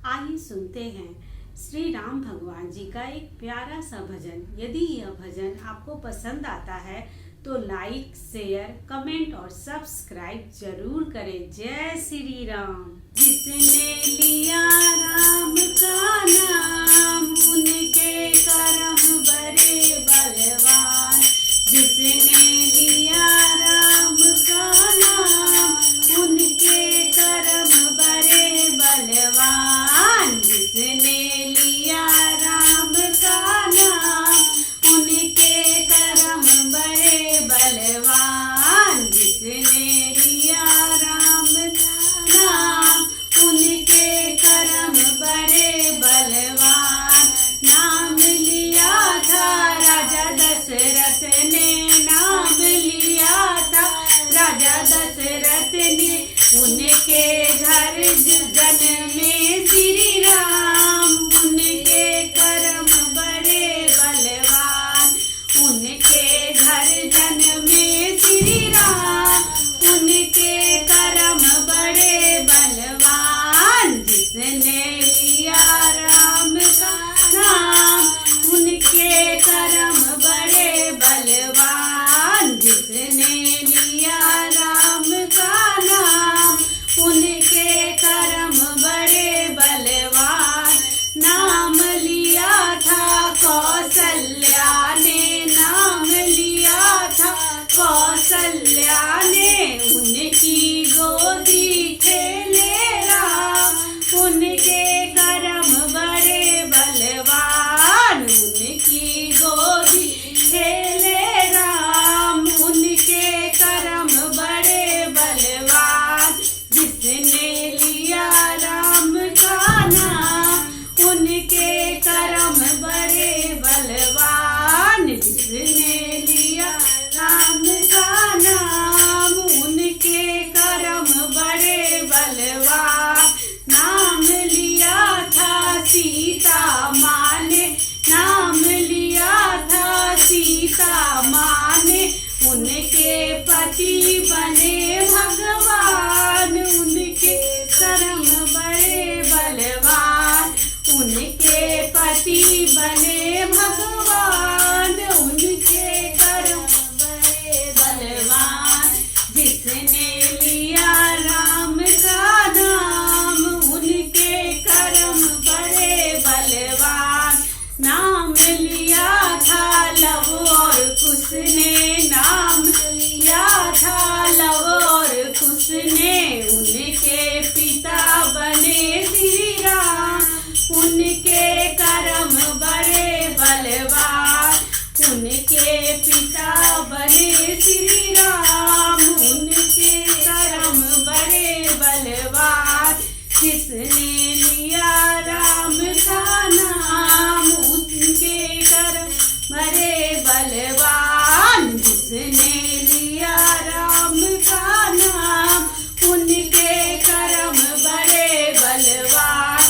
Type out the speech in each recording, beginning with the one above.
आइए सुनते हैं श्री राम भगवान जी का एक प्यारा सा भजन। यदि यह भजन आपको पसंद आता है तो लाइक, शेयर, कमेंट और सब्सक्राइब जरूर करें। जय श्री राम। जिसने लिया राम का नाम उनके कर्म बड़े बलवान। जिसने लिया राम का नाम उनके कर्म बड़े बलवान। जिसने लिया राम का नाम उनके कर्म बड़े बलवान। जिसने लिया राम का नाम उनके कर्म बड़े बलवान। नाम लिया था राजा दशरथ ने, नाम लिया था राजा दशरथ ने। उनके घर जन्मे श्री राम, उनके कर्म बड़े बलवान। उनके घर जन्मे श्री राम, उनके कर्म बड़े बलवान। जिसने लिया राम का नाम उनके कर्म बड़े बलवान। जिसने लिया राम का नाम उनके कर्म बड़े बलवान। नाम लिया था कौशल्या ने, नाम लिया था कौशल्या ने। उनकी गोदी खेले राम, उनके कर्म बड़े बलवान। उनकी गोदी खेले राम, उनके कर्म बड़े बलवान। जिसने लिया राम का नाम उनके कर्म बड़े बलवान। जिसने लिया राम का नाम उनके कर्म बड़े बलवान। नाम लिया था सीता माँ ने, नाम लिया था सीता माँ ने। उनके पति बने भगवान, उनके कर्म बड़े बलवान। उनके पति बने भगवान, उनके कर्म बड़े बलवान। जिसने लिया राम का नाम उनके कर्म बड़े बलवान। नाम लिया था लव और कुश ने, नाम लिया था लव और कुश ने। उनके पिता बने श्री राम, उनके कर्म बड़े बलवान। उनके पिता बने श्री राम, उनके कर्म बड़े बलवान। जिसने लिया राम का नाम उनके कर्म बड़े बलवान। जिसने लिया राम का नाम उनके कर्म बड़े बलवान।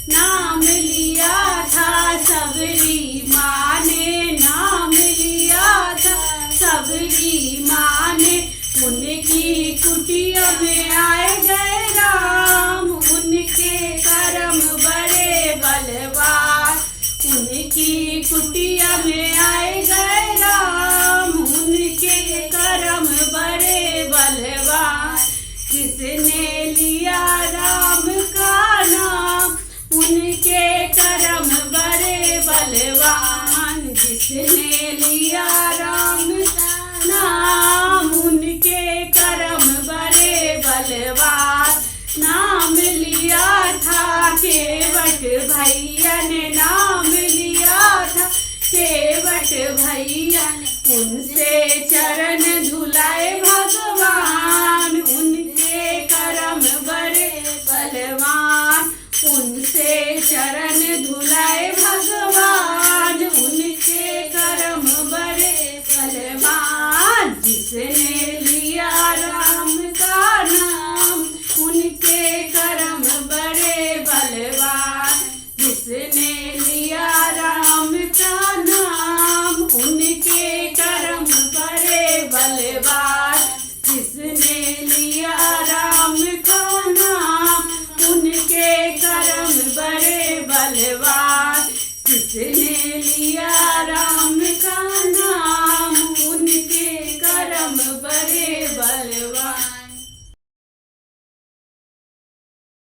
नाम लिया था सबरी माँ ने, नाम लिया था सबरी माँ ने। उनकी कुटिया में आए गए राम, उनके कर्म बड़े बलवान। उनकी कुटिया में आए गए राम, उनके कर्म बड़े बलवान। जिसने लिया राम का नाम उनके कर्म बड़े बलवान। जिसने लिया राम का नाम उनके कर्म बड़े बलवान। नाम लिया था केवट भैया ने, नाम लिया था केवट भैया ने। उनसे चरण धुलाए भगवान, उनके कर्म बड़े बलवान। उनसे चरण धुलाए भगवान, उनके कर्म बड़े बलवान। जिसने लिया राम का नाम उनके कर्म बड़े बलवान। जिसने लिया राम का नाम उनके कर्म बड़े बलवान। जिसने लिया राम का नाम उनके कर्म बड़े किसने लिया राम